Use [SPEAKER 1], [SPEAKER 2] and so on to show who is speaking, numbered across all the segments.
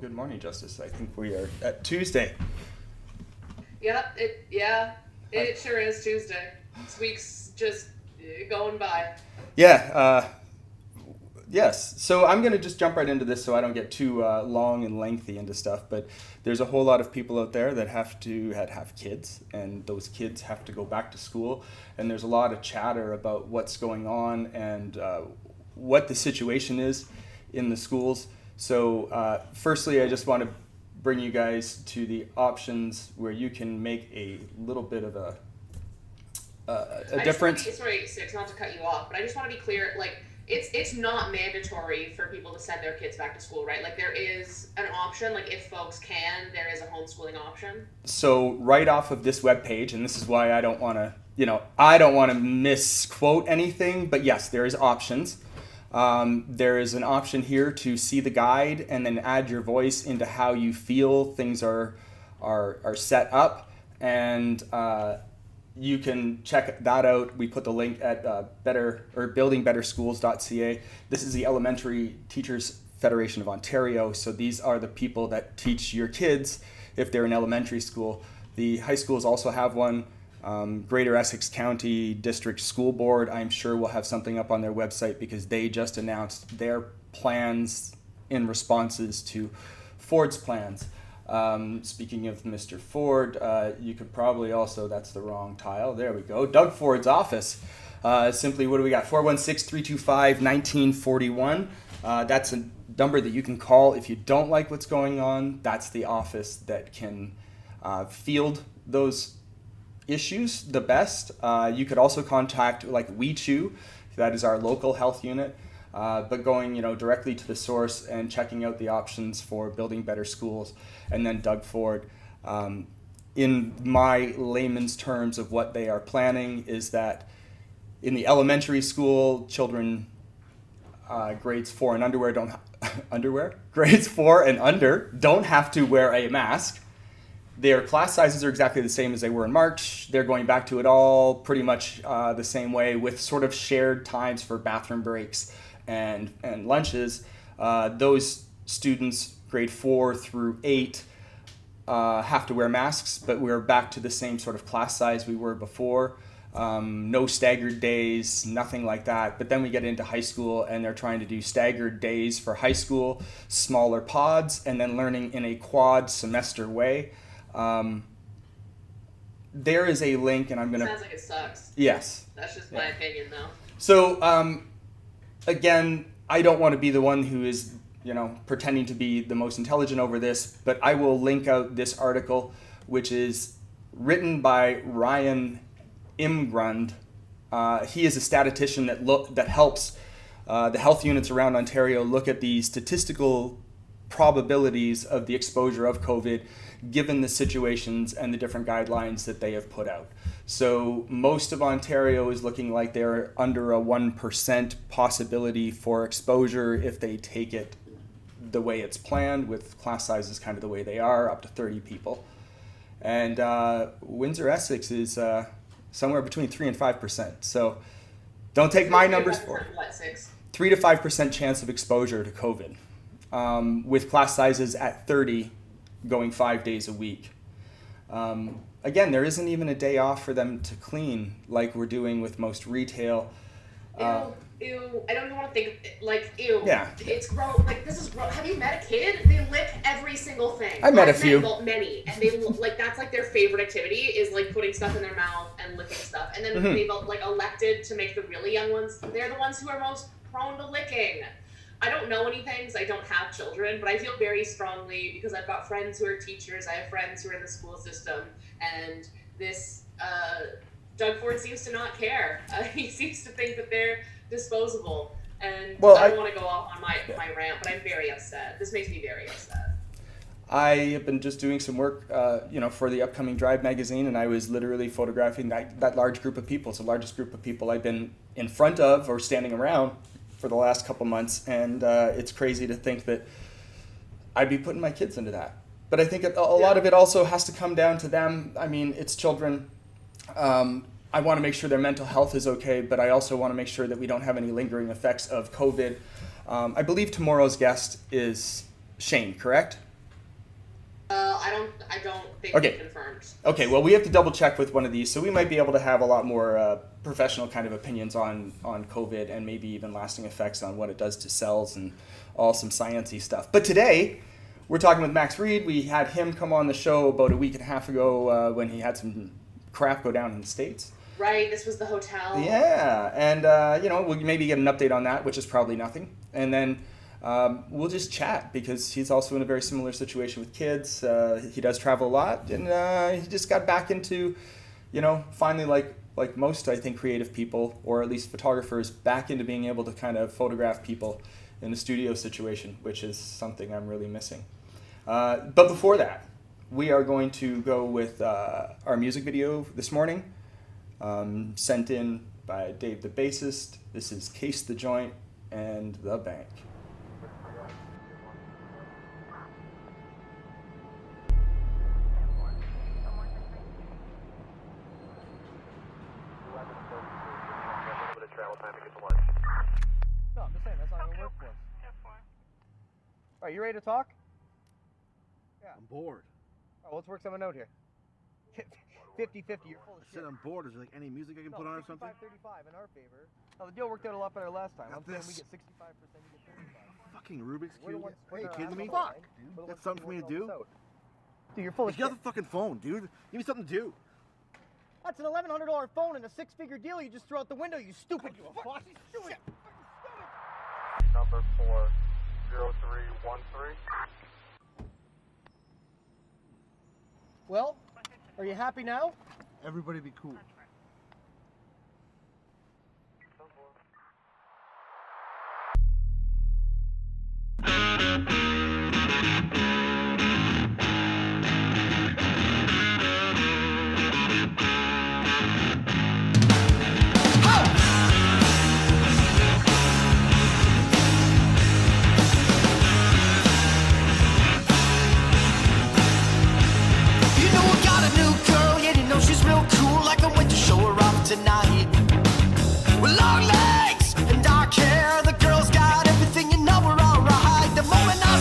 [SPEAKER 1] good morning, Justice. I think we are at Tuesday.
[SPEAKER 2] Yep, it sure is Tuesday. This week's just going by.
[SPEAKER 1] Yeah, yes. So I'm going to just jump right into this so I don't get too long and lengthy into stuff. But there's a whole lot of people out there that have to have kids, and those kids have to go back to school. And there's a lot of chatter about what's going on and what the situation is in the schools. So firstly, I just want to bring you guys to the options where you can make a little bit of a difference.
[SPEAKER 2] Sorry, Six, not to cut you off, but I just want to be clear. Like, it's not mandatory for people to send their kids back to school, right? Like, there is an option. Like, if folks can, there is a homeschooling option.
[SPEAKER 1] So right off of this webpage, and this is why I don't want to misquote anything, but yes, there is options. There is an option here to see the guide and then add your voice into how you feel things are set up, and you can check that out. We put the link at buildingbetterschools.ca. This is the Elementary Teachers Federation of Ontario. So these are the people that teach your kids if they're in elementary school. The high schools also have one. Greater Essex County District School Board, I'm sure, will have something up on their website because they just announced their plans in responses to Ford's plans. Speaking of Mr. Ford, you could probably also, that's the wrong tile, there we go, Doug Ford's office. Simply, what do we got? 416-325-1941. That's a number that you can call if you don't like what's going on. That's the office that can field those issues the best. You could also contact like WeChew, that is our local health unit, but going directly to the source and checking out the options for Building Better Schools and then Doug Ford. In my layman's terms of what they are planning is that in the elementary school, children grades 4 and underwear don't grades 4 and under don't have to wear a mask. Their class sizes are exactly the same as they were in March. They're going back to it all pretty much the same way, with sort of shared times for bathroom breaks and lunches. Those students, grade 4 through 8, have to wear masks, but we're back to the same sort of class size we were before. No staggered days, nothing like that. But then we get into high school and they're trying to do staggered days for high school, smaller pods, and then learning in a quad semester way. There is a link, and I'm going to...
[SPEAKER 2] Sounds like it sucks.
[SPEAKER 1] Yes.
[SPEAKER 2] That's just my opinion, though.
[SPEAKER 1] So, again, I don't want to be the one who is, pretending to be the most intelligent over this, but I will link out this article, which is written by Ryan Imgrund. He is a statistician that helps the health units around Ontario look at the statistical probabilities of the exposure of COVID given the situations and the different guidelines that they have put out. So most of Ontario is looking like they're under a 1% possibility for exposure if they take it the way it's planned, with class sizes kind of the way they are, up to 30 people. And Windsor-Essex is somewhere between 3 and 5%. So don't take my numbers for it. 3 to 5% chance of exposure to COVID, with class sizes at 30 going 5 days a week. Again, there isn't even a day off for them to clean like we're doing with most retail.
[SPEAKER 2] Ew, I don't even want to think, ew.
[SPEAKER 1] Yeah.
[SPEAKER 2] It's gross. Like, this is gross. Have you met a kid? They lick every single thing.
[SPEAKER 1] I've met a few.
[SPEAKER 2] Many. And they, that's, their favorite activity is, putting stuff in their mouth and licking stuff. And then they've, elected to make the really young ones, they're the ones who are most prone to licking. I don't know anything because I don't have children, but I feel very strongly because I've got friends who are teachers, I have friends who are in the school system, and this Doug Ford seems to not care. He seems to think that they're disposable, and I don't want to go off on my rant, but I'm very upset. This makes me very upset.
[SPEAKER 1] I have been just doing some work, for the upcoming Drive magazine, and I was literally photographing that large group of people. It's the largest group of people I've been in front of or standing around for the last couple months, and it's crazy to think that I'd be putting my kids into that. But I think a lot of it also has to come down to them. I mean, it's children. I want to make sure their mental health is okay, but I also want to make sure that we don't have any lingering effects of COVID. I believe tomorrow's guest is Shane, correct?
[SPEAKER 2] I don't think
[SPEAKER 1] Okay.
[SPEAKER 2] they confirmed.
[SPEAKER 1] Okay, well, we have to double check with one of these, so we might be able to have a lot more professional kind of opinions on COVID and maybe even lasting effects on what it does to cells and all some sciencey stuff. But today, we're talking with Max Reid. We had him come on the show about a week and a half ago when he had some crap go down in the States.
[SPEAKER 2] Right, this was the hotel.
[SPEAKER 1] Yeah, and we'll maybe get an update on that, which is probably nothing. And then we'll just chat because he's also in a very similar situation with kids. He does travel a lot, and he just got back into, finally like most, I think, creative people, or at least photographers, back into being able to kind of photograph people in a studio situation, which is something I'm really missing. But before that, we are going to go with our music video this morning, sent in by Dave the bassist. This is Case the Joint and The Bank.
[SPEAKER 3] No, I'm just saying, that's not going to work for us. All right, you ready to talk? Yeah.
[SPEAKER 4] I'm bored.
[SPEAKER 3] All right, let's work something out here. 50-50, you're full of
[SPEAKER 4] I
[SPEAKER 3] shit.
[SPEAKER 4] said I'm bored. Is there like any music I can put on or something?
[SPEAKER 3] 65 in our favor. No, the deal worked out a lot better last time.
[SPEAKER 4] Got
[SPEAKER 3] I'm saying we
[SPEAKER 4] this.
[SPEAKER 3] get 65%, you get 35.
[SPEAKER 4] Fucking Rubik's
[SPEAKER 3] We're the
[SPEAKER 4] Cube.
[SPEAKER 3] ones
[SPEAKER 4] Hey,
[SPEAKER 3] putting our
[SPEAKER 4] kidding me?
[SPEAKER 3] ass on the
[SPEAKER 4] Fuck,
[SPEAKER 3] line.
[SPEAKER 4] dude.
[SPEAKER 3] We're the
[SPEAKER 4] That's
[SPEAKER 3] ones
[SPEAKER 4] something for me to
[SPEAKER 3] working
[SPEAKER 4] do.
[SPEAKER 3] all this out. Dude, you're full of
[SPEAKER 4] Get
[SPEAKER 3] shit.
[SPEAKER 4] off the fucking phone, dude. Give me something to do.
[SPEAKER 3] That's an $1,100 phone and a six-figure deal you just threw out the window, you stupid. You fucking stupid.
[SPEAKER 5] Number 40313.
[SPEAKER 3] Well, are you happy now?
[SPEAKER 4] Everybody be cool.
[SPEAKER 6] Tonight, with long legs and dark hair, the girl's got everything, you know we're alright. The moment I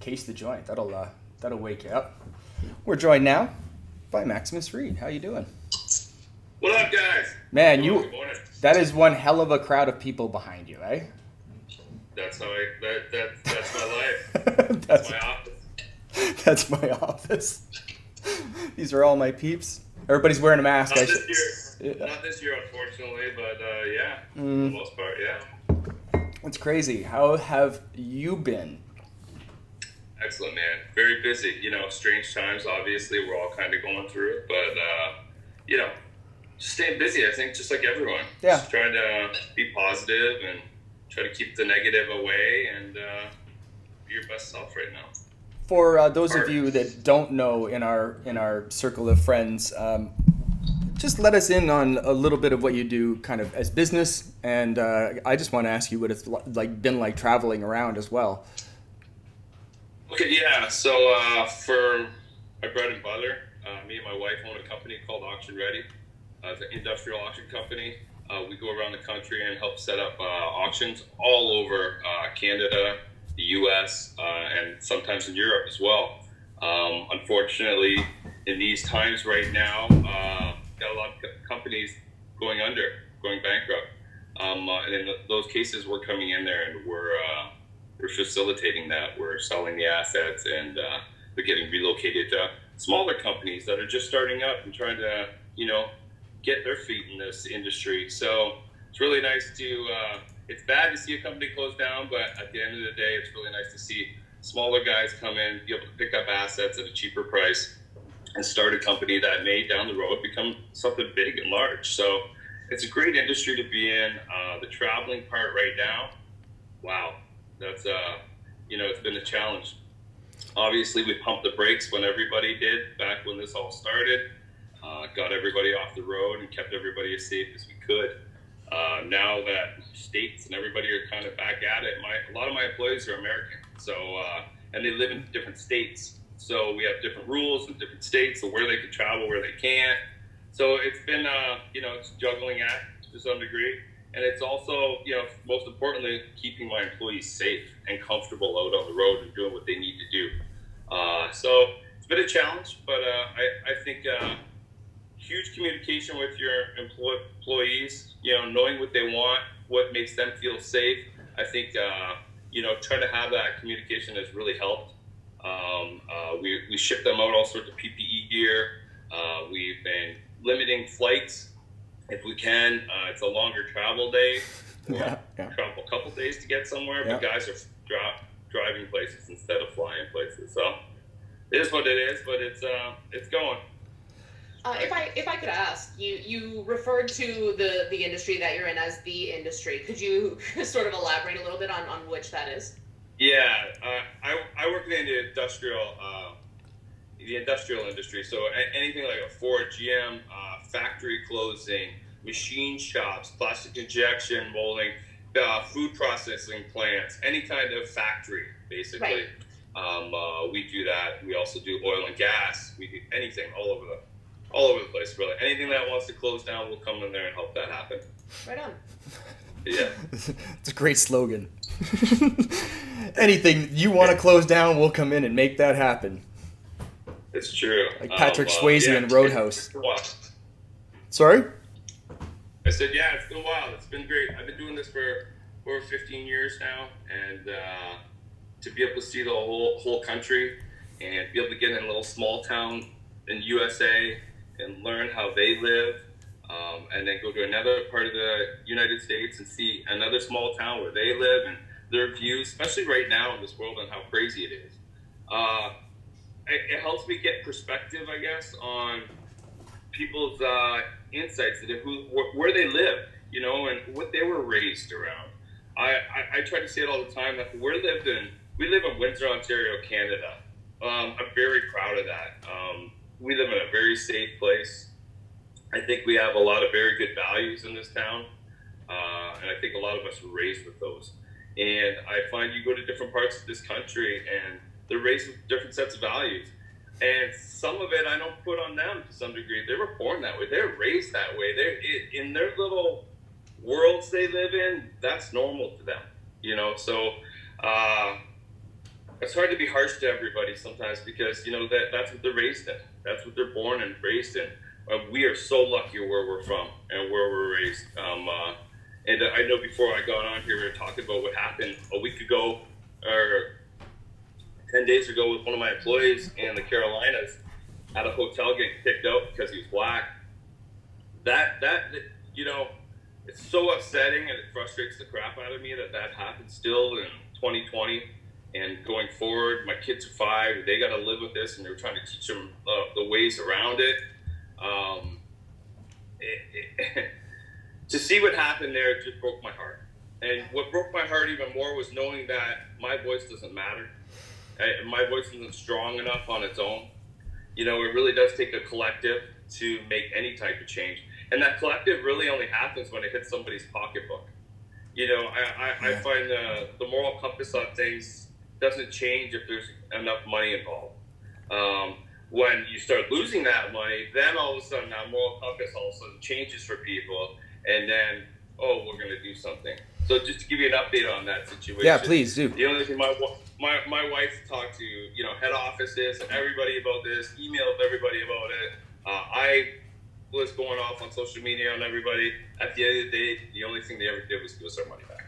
[SPEAKER 1] case the joint. That'll wake you up. We're joined now by Maximus Reid. How you doing?
[SPEAKER 5] What up, guys?
[SPEAKER 1] Man,
[SPEAKER 5] Good morning.
[SPEAKER 1] that is one hell of a crowd of people behind you, eh?
[SPEAKER 5] That's that's my life. That's my office.
[SPEAKER 1] That's my office. These are all my peeps. Everybody's wearing a mask.
[SPEAKER 5] Not this year, unfortunately, but yeah, for the most part, yeah.
[SPEAKER 1] It's crazy. How have you been?
[SPEAKER 5] Excellent, man. Very busy. Strange times. Obviously, we're all kind of going through it, but just staying busy. I think just like everyone.
[SPEAKER 1] Yeah.
[SPEAKER 5] Just trying to be positive and try to keep the negative away and be your best self right now.
[SPEAKER 1] For those of you that don't know, in our circle of friends, just let us in on a little bit of what you do, kind of as business, and I just want to ask you what it's been like traveling around as well.
[SPEAKER 5] Okay, yeah. So for my bread and butter, me and my wife own a company called Auctioneer Maximus Reid. It's an industrial auction company. We go around the country and help set up auctions all over Canada, the U.S., and sometimes in Europe as well. Unfortunately, in these times right now, got a lot of companies going bankrupt. And in those cases, we're coming in there and we're facilitating that. We're selling the assets and they're getting relocated to smaller companies that are just starting up and trying to, get their feet in this industry. So it's really nice to, it's bad to see a company close down, but at the end of the day, it's really nice to see smaller guys come in, be able to pick up assets at a cheaper price and start a company that may down the road become something big and large. So it's a great industry to be in. The traveling part right now, wow, that's, it's been a challenge. Obviously, we pumped the brakes when everybody did back when this all started. Got everybody off the road and kept everybody as safe as we could. Now that states and everybody are kind of back at it, a lot of my employees are American, so and they live in different states. So we have different rules in different states of where they can travel, where they can't. So it's been, it's a juggling act to some degree. And it's also, most importantly, keeping my employees safe and comfortable out on the road and doing what they need to do. So it's been a challenge, but I think huge communication with your employees, knowing what they want, what makes them feel safe. I think, trying to have that communication has really helped. We ship them out all sorts of PPE gear. We've been limiting flights if we can. It's a longer travel day. Travel a couple days to get somewhere, but guys are driving places instead of flying places. So it is what it is, but it's going.
[SPEAKER 2] If I could ask, you referred to the industry that you're in as the industry. Could you sort of elaborate a little bit on which that is?
[SPEAKER 5] Yeah, I work in the industrial industry. So anything like a Ford, GM, factory closing, machine shops, plastic injection molding, food processing plants, any kind of factory, basically. Right. We do that. We also do oil and gas. We do anything all over the place, really. Anything that wants to close down, we'll come in there and help that happen.
[SPEAKER 2] Right on.
[SPEAKER 5] Yeah.
[SPEAKER 1] It's a great slogan. Anything you want to close down, we'll come in and make that happen.
[SPEAKER 5] It's true.
[SPEAKER 1] Like Patrick Swayze in Roadhouse. Sorry?
[SPEAKER 5] I said, yeah, it's been a while. It's been great. I've been doing this for over 15 years now, and to be able to see the whole country and be able to get in a little small town in USA and learn how they live, and then go to another part of the United States and see another small town where they live and their views, especially right now in this world and how crazy it is. It helps me get perspective, I guess, on people's insights into where they live, and what they were raised around. I try to say it all the time that we live in Windsor, Ontario, Canada. I'm very proud of that. We live in a very safe place. I think we have a lot of very good values in this town, and I think a lot of us were raised with those. And I find you go to different parts of this country, and they're raised with different sets of values. And some of it I don't put on them to some degree. They were born that way. They're raised that way. In their little worlds they live in, that's normal to them. So it's hard to be harsh to everybody sometimes because that's what they're raised in. That's what they're born and raised in. We are so lucky where we're from and where we're raised. And I know before I got on here, we were talking about what happened a week ago or 10 days ago with one of my employees in the Carolinas at a hotel getting kicked out because he was black. That it's so upsetting and it frustrates the crap out of me that happens still in 2020 and going forward. My kids are 5; they got to live with this, and they're trying to teach them the ways around it. To see what happened there just broke my heart. And what broke my heart even more was knowing that my voice doesn't matter. My voice isn't strong enough on its own. It really does take a collective to make any type of change. And that collective really only happens when it hits somebody's pocketbook. I find the moral compass on things doesn't change if there's enough money involved. When you start losing that money, then all of a sudden that moral compass all of a sudden changes for people. And then, we're going to do something. So just to give you an update on that situation.
[SPEAKER 1] Yeah, please do.
[SPEAKER 5] The only thing my wife talked to, head offices and everybody about this, emailed everybody about it. I was going off on social media on everybody. At the end of the day, the only thing they ever did was give us our money back.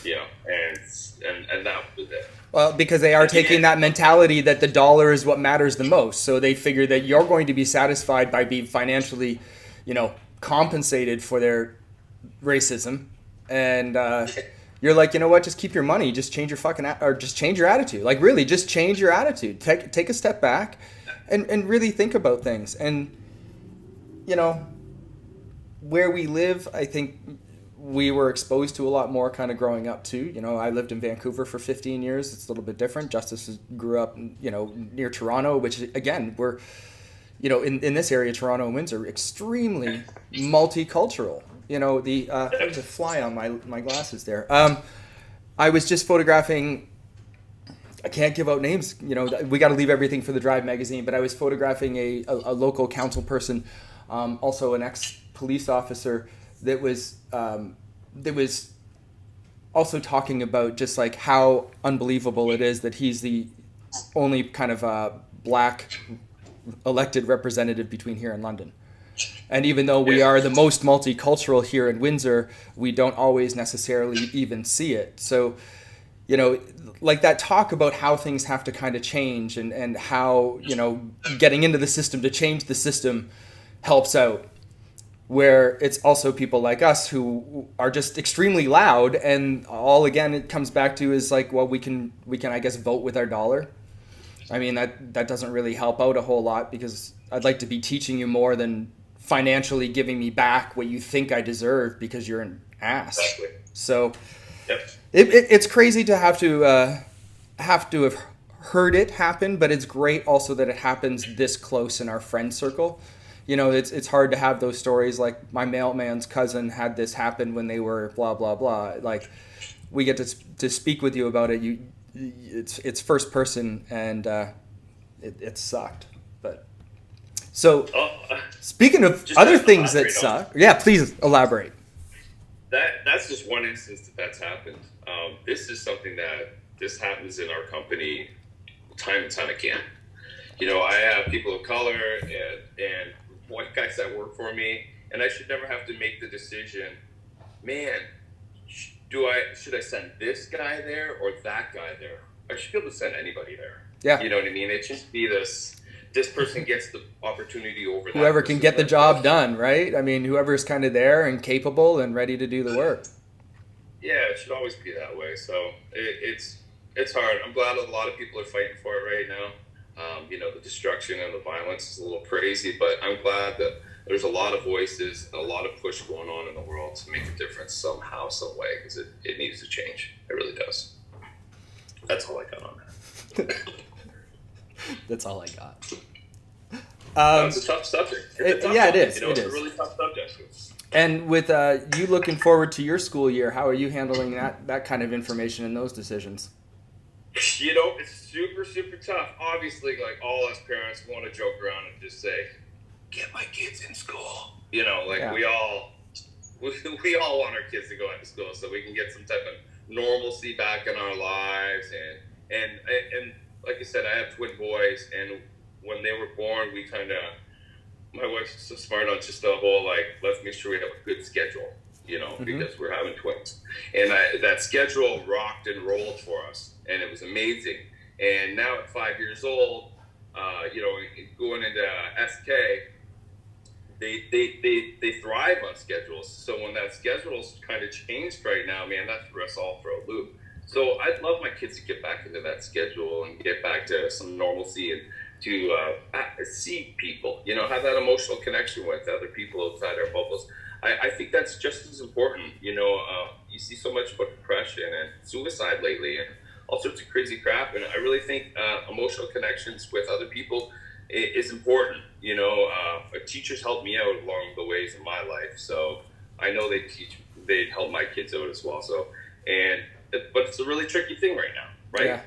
[SPEAKER 5] And that was it.
[SPEAKER 1] Well, because they are taking that mentality that the dollar is what matters the most. So they figure that you're going to be satisfied by being financially, compensated for their racism. And you're like, you know what? Just keep your money. Just change your or just change your attitude. Like, really, just change your attitude. Take a step back and really think about things. And, where we live, I think we were exposed to a lot more kind of growing up too. I lived in Vancouver for 15 years. It's a little bit different. Justice grew up, near Toronto, which again, we're, in this area, Toronto and Windsor, extremely multicultural. There's a fly on my glasses there. I was just photographing, I can't give out names, we got to leave everything for the Drive magazine, but I was photographing a local council person, also an ex-police officer that was also talking about just like how unbelievable it is that he's the only kind of black elected representative between here and London. And even though we are the most multicultural here in Windsor, we don't always necessarily even see it. So, like that talk about how things have to kind of change and how, getting into the system to change the system helps out. Where it's also people like us who are just extremely loud, and all again it comes back to is like, well, we can I guess vote with our dollar. I mean that doesn't really help out a whole lot because I'd like to be teaching you more than financially giving me back what you think I deserve because you're an ass.
[SPEAKER 5] Exactly.
[SPEAKER 1] So
[SPEAKER 5] Yep.
[SPEAKER 1] It's crazy to have heard it happen, but it's great also that it happens this close in our friend circle. It's hard to have those stories like my mailman's cousin had this happen when they were blah, blah, blah. Like we get to speak with you about it. It's first person and it sucked. But so speaking of other things that suck, yeah, please elaborate.
[SPEAKER 5] That's just one instance that's happened. This is something this happens in our company time and time again. I have people of color and white guys that work for me, and I should never have to make the decision, man, should I send this guy there or that guy there? I should be able to send anybody there.
[SPEAKER 1] Yeah.
[SPEAKER 5] You know what I mean? It shouldn't be this person gets the opportunity over
[SPEAKER 1] whoever can get the job done, right? I mean, whoever's kind of there and capable and ready to do the work.
[SPEAKER 5] Yeah, it should always be that way. So it's hard. I'm glad a lot of people are fighting for it right now. The destruction and the violence is a little crazy, but I'm glad that there's a lot of voices, a lot of push going on in the world to make a difference somehow, some way, because it needs to change. It really does. That's all I got on that.
[SPEAKER 1] That's all I got.
[SPEAKER 5] It's a tough subject.
[SPEAKER 1] It is.
[SPEAKER 5] It's
[SPEAKER 1] it is
[SPEAKER 5] a really tough subject.
[SPEAKER 1] And with you looking forward to your school year, how are you handling that kind of information and those decisions?
[SPEAKER 5] It's super, super tough. Obviously, like all us parents want to joke around and just say, get my kids in school.
[SPEAKER 1] Yeah.
[SPEAKER 5] we all want our kids to go into school so we can get some type of normalcy back in our lives and And like I said, I have twin boys, and when they were born, we kind of, my wife's so smart on just the whole, like, let's make sure we have a good schedule, because we're having twins. And that schedule rocked and rolled for us, and it was amazing. And now at 5 years old, going into SK, they thrive on schedules. So when that schedule's kind of changed right now, man, that threw us all for a loop. So I'd love my kids to get back into that schedule and get back to some normalcy and to see people, have that emotional connection with other people outside our bubbles. I think that's just as important. You see so much about depression and suicide lately and all sorts of crazy crap. And I really think emotional connections with other people is important. Teachers helped me out along the ways in my life. So I know they'd help my kids out as well. So, but it's a really tricky thing right now, right? Yeah.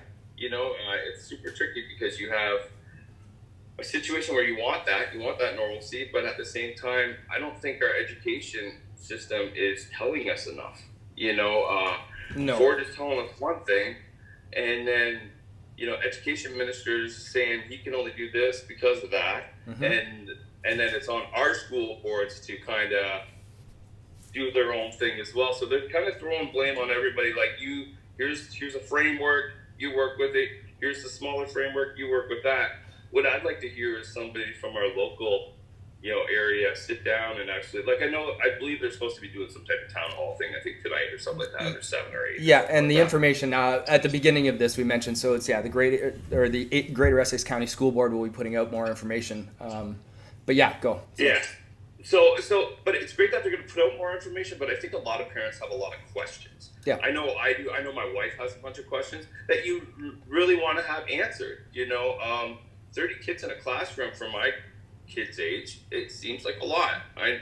[SPEAKER 5] It's super tricky because you have a situation where you want that normalcy, but at the same time, I don't think our education system is telling us enough.
[SPEAKER 1] No.
[SPEAKER 5] Ford is telling us one thing, and then education ministers saying he can only do this because of that, and then it's on our school boards to kind of do their own thing as well. So they're kind of throwing blame on everybody. Like, here's a framework, you work with it. Here's the smaller framework, you work with that. What I'd like to hear is somebody from our local, area sit down and actually, I believe they're supposed to be doing some type of town hall thing, I think tonight or something like that, or 7 or 8.
[SPEAKER 1] Yeah, and the information at the beginning of this we mentioned, so it's the Greater Essex County School Board will be putting out more information. But yeah, go.
[SPEAKER 5] Yeah. So, but it's great that they're going to put out more information, but I think a lot of parents have a lot of questions.
[SPEAKER 1] Yeah.
[SPEAKER 5] I know I do. I know my wife has a bunch of questions that you really want to have answered. 30 kids in a classroom for my kids' age, it seems like a lot. And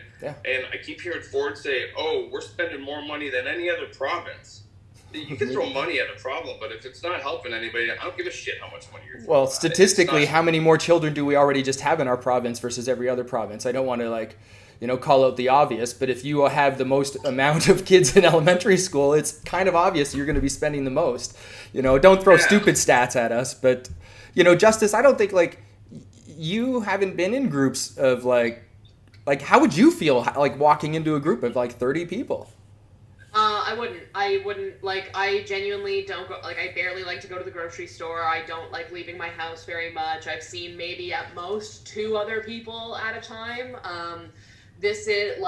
[SPEAKER 5] I keep hearing Ford say, "Oh, we're spending more money than any other province." You can throw money at a problem, but if it's not helping anybody, I don't give a shit how much money you're throwing.
[SPEAKER 1] Well, statistically, how many more children do we already just have in our province versus every other province? I don't want to call out the obvious, but if you have the most amount of kids in elementary school, it's kind of obvious you're going to be spending the most. Don't throw stupid stats at us, but Justice, I don't think you haven't been in groups of like how would you feel walking into a group of 30 people?
[SPEAKER 2] I wouldn't, I genuinely don't go, I barely like to go to the grocery store. I don't like leaving my house very much. I've seen maybe at most 2 other people at a time. This is,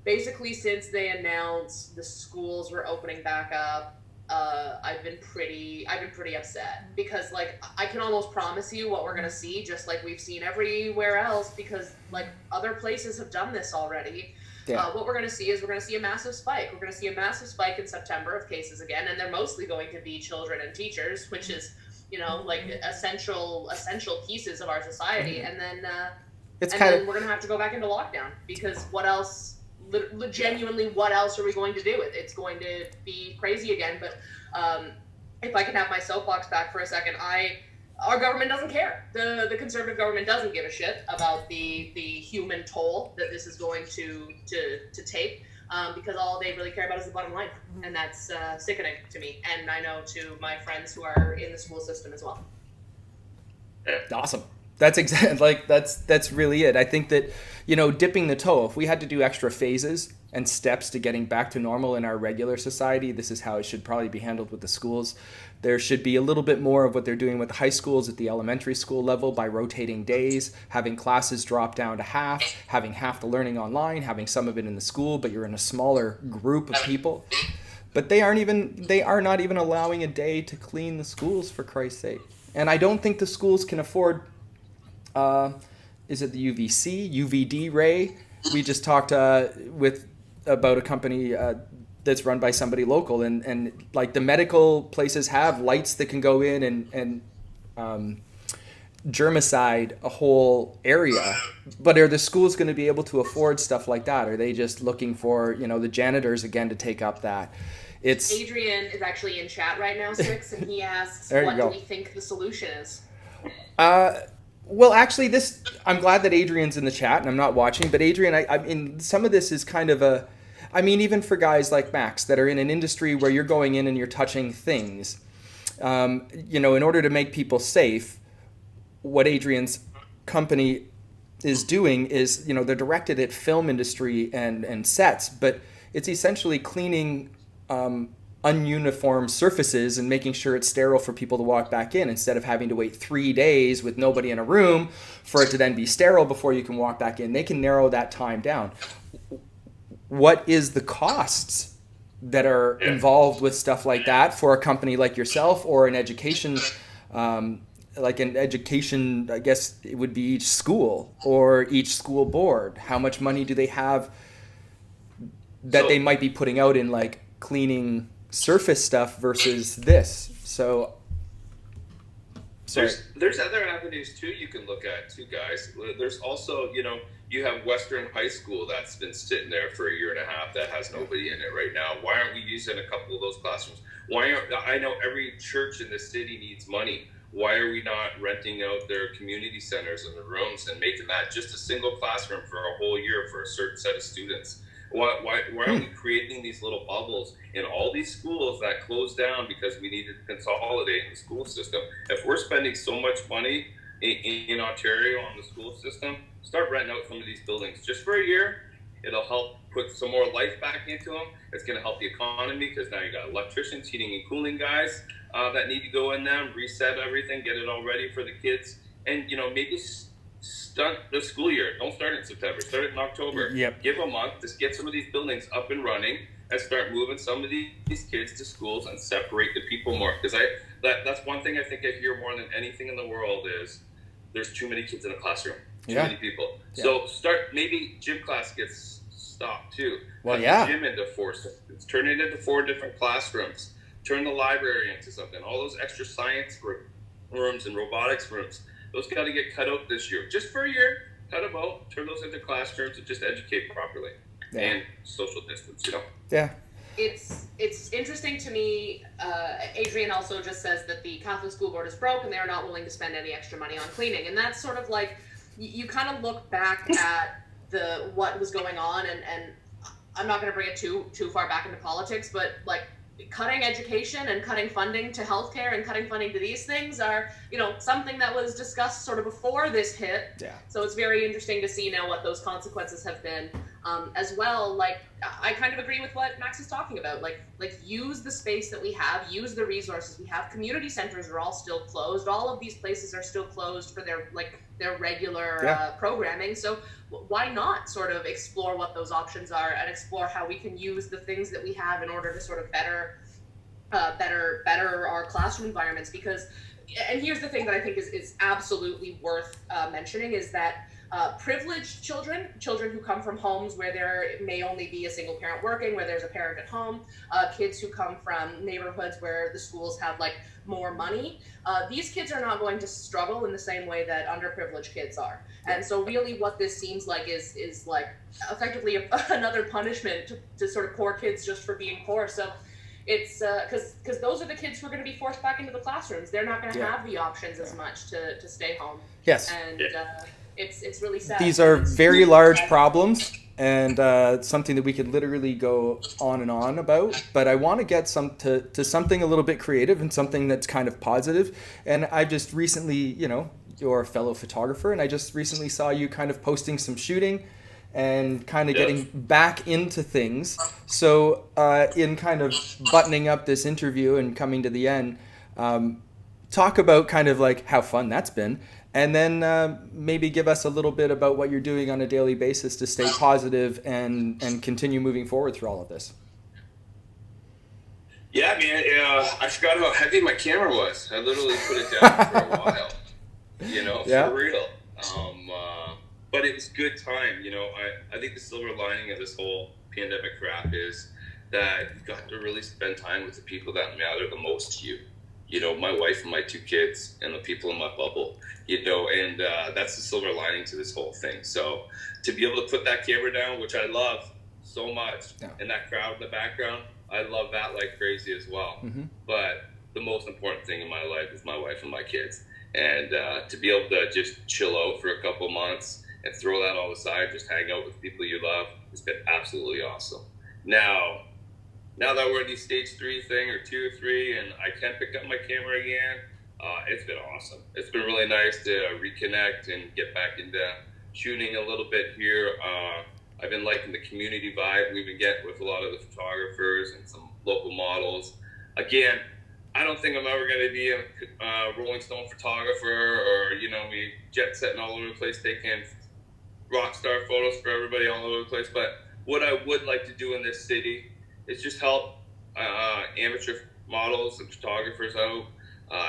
[SPEAKER 2] basically since they announced the schools were opening back up, I've been pretty upset because I can almost promise you what we're gonna see, just like we've seen everywhere else, because other places have done this already. Yeah. What we're gonna see is a massive spike. We're gonna see a massive spike in September of cases again, and they're mostly going to be children and teachers, which is essential pieces of our society. And then then we're gonna have to go back into lockdown because what else? Genuinely, what else are we going to do? It's going to be crazy again. But if I can have my soapbox back for a second, our government doesn't care. The conservative government doesn't give a shit about the human toll that this is going to take, because all they really care about is the bottom line, and that's sickening to me. And I know to my friends who are in the school system as well.
[SPEAKER 1] Awesome. That's exactly that's really it. I think that dipping the toe. If we had to do extra phases and steps to getting back to normal in our regular society, this is how it should probably be handled with the schools. There should be a little bit more of what they're doing with the high schools at the elementary school level by rotating days, having classes drop down to half, having half the learning online, having some of it in the school, but you're in a smaller group of people. But they are not even allowing a day to clean the schools, for Christ's sake. And I don't think the schools can afford. Is it the UVD, Ray? We just talked about a company that's run by somebody local, and the medical places have lights that can go in and germicide a whole area. But are the schools going to be able to afford stuff like that? Are they just looking for the janitors again to take up that?
[SPEAKER 2] Adrian is actually in chat right now, Six, and he asks, what do we think the solution is?
[SPEAKER 1] Well, actually, I'm glad that Adrian's in the chat, and I'm not watching, but Adrian, I mean, some of this is kind of even for guys like Max that are in an industry where you're going in and you're touching things, in order to make people safe, what Adrian's company is doing is, they're directed at film industry and sets, but it's essentially cleaning ununiform surfaces and making sure it's sterile for people to walk back in, instead of having to wait 3 days with nobody in a room for it to then be sterile before you can walk back in. They can narrow that time down. What is the costs that are involved with stuff like that for a company like yourself, or an education, I guess it would be each school or each school board? How much money do they have that they might be putting out in like cleaning surface stuff versus this? So
[SPEAKER 5] there's other avenues too you can look at too, guys. There's also, you have Western High School that's been sitting there for a year and a half that has nobody in it right now. Why aren't we using a couple of those classrooms? I know every church in the city needs money. Why are we not renting out their community centers and the rooms and making that just a single classroom for a whole year for a certain set of students? Why aren't we creating these little bubbles in all these schools that closed down because we needed to consolidate the school system? If we're spending so much money in Ontario on the school system, start renting out some of these buildings just for a year. It'll help put some more life back into them. It's going to help the economy, because now you got electricians, heating and cooling guys that need to go in there, reset everything, get it all ready for the kids, and maybe start the school year. Don't start in September. Start it in October.
[SPEAKER 1] Yep.
[SPEAKER 5] Give a month. Just get some of these buildings up and running and start moving some of these kids to schools and separate the people more. Because that's one thing I think I hear more than anything in the world is there's too many kids in a classroom. Too many people. Yeah. So maybe gym class gets stopped too.
[SPEAKER 1] Well, yeah.
[SPEAKER 5] Gym into 4 sections. Turn it into 4 different classrooms. Turn the library into something. All those extra science rooms and robotics rooms, those got to get cut out this year. Just for a year, cut them out, turn those into classrooms, and just educate properly. And social distance,
[SPEAKER 1] Yeah.
[SPEAKER 2] It's interesting to me. Adrian also just says that the Catholic School Board is broke and they're not willing to spend any extra money on cleaning. And that's sort of like, you kind of look back at what was going on, and I'm not going to bring it too far back into politics, but like cutting education and cutting funding to healthcare and cutting funding to these things are, something that was discussed sort of before this hit.
[SPEAKER 1] Yeah.
[SPEAKER 2] So it's very interesting to see now what those consequences have been. As well, like I kind of agree with what Max is talking about. Like use the space that we have, use the resources we have. Community centers are all still closed. All of these places are still closed for their regular programming. So why not sort of explore what those options are and explore how we can use the things that we have in order to sort of better our classroom environments? Because, and here's the thing that I think is absolutely worth mentioning, is that privileged children who come from homes where there may only be a single parent working, where there's a parent at home, kids who come from neighborhoods where the schools have like more money, these kids are not going to struggle in the same way that underprivileged kids are. And so really what this seems like is like effectively another punishment to sort of poor kids just for being poor. So it's because those are the kids who are going to be forced back into the classrooms. They're not going to have the options as much to stay home.
[SPEAKER 1] Yes.
[SPEAKER 2] And it's really sad.
[SPEAKER 1] These are very large problems, and something that we could literally go on and on about. But I want to get to something a little bit creative and something that's kind of positive. And I just recently, you're a fellow photographer, and I just recently saw you kind of posting some shooting and kind of getting back into things. So in kind of buttoning up this interview and coming to the end, talk about kind of like how fun that's been. And then maybe give us a little bit about what you're doing on a daily basis to stay positive and continue moving forward through all of this.
[SPEAKER 5] Yeah, man. I forgot how heavy my camera was. I literally put it down for a while. For real. But it was good time. I think the silver lining of this whole pandemic crap is that you got to really spend time with the people that matter the most to you. My wife and my 2 kids and the people in my bubble, and that's the silver lining to this whole thing. So to be able to put that camera down, which I love so much, and that crowd in the background, I love that like crazy as well. Mm-hmm. But the most important thing in my life is my wife and my kids. And to be able to just chill out for a couple months and throw that all aside, just hang out with people you love, has been absolutely awesome. Now, now that we're in the stage 3 thing or 2 or 3, and I can pick up my camera again, it's been awesome. It's been really nice to reconnect and get back into shooting a little bit here. I've been liking the community vibe we've been getting with a lot of the photographers and some local models. Again, I don't think I'm ever going to be a Rolling Stone photographer or, me jet setting all over the place, taking rock star photos for everybody all over the place. But what I would like to do in this city is just help amateur models and photographers out,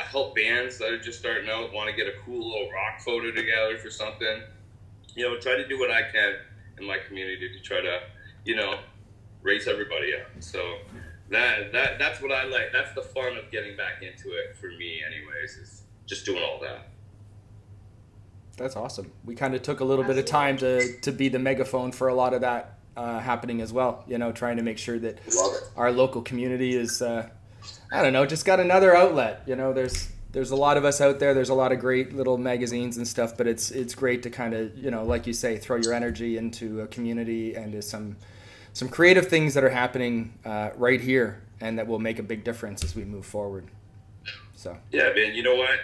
[SPEAKER 5] help bands that are just starting out, want to get a cool little rock photo together for something. Try to do what I can in my community to try to, raise everybody up. So that's what I like. That's the fun of getting back into it for me anyways, is just doing all that.
[SPEAKER 1] That's awesome. We kind of took a little bit of time to be the megaphone for a lot of that happening as well. Trying to make sure that our local community is, just got another outlet. There's a lot of us out there. There's a lot of great little magazines and stuff, but it's great to kind of, like you say, throw your energy into a community and to some creative things that are happening right here and that will make a big difference as we move forward. So. Yeah,
[SPEAKER 5] man, you know what?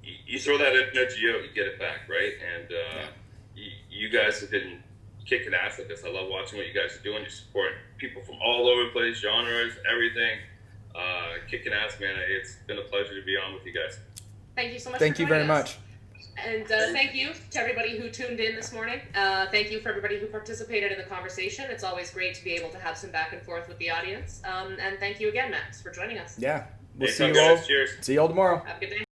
[SPEAKER 5] You throw that energy out, you get it back, right? And you guys have been kicking ass at this. I love watching what you guys are doing. You're supporting people from all over the place, genres, everything. Kicking ass, man. It's been a pleasure to be on with you guys.
[SPEAKER 2] Thank you so much.
[SPEAKER 1] Thank you very much.
[SPEAKER 2] And thank you to everybody who tuned in this morning. Thank you for everybody who participated in the conversation. It's always great to be able to have some back and forth with the audience. And thank you again, Max, for joining us.
[SPEAKER 1] Yeah. We'll
[SPEAKER 5] Thanks,
[SPEAKER 1] see you
[SPEAKER 5] guys.
[SPEAKER 1] all.
[SPEAKER 5] Cheers.
[SPEAKER 1] See you all tomorrow.
[SPEAKER 2] Have a good day.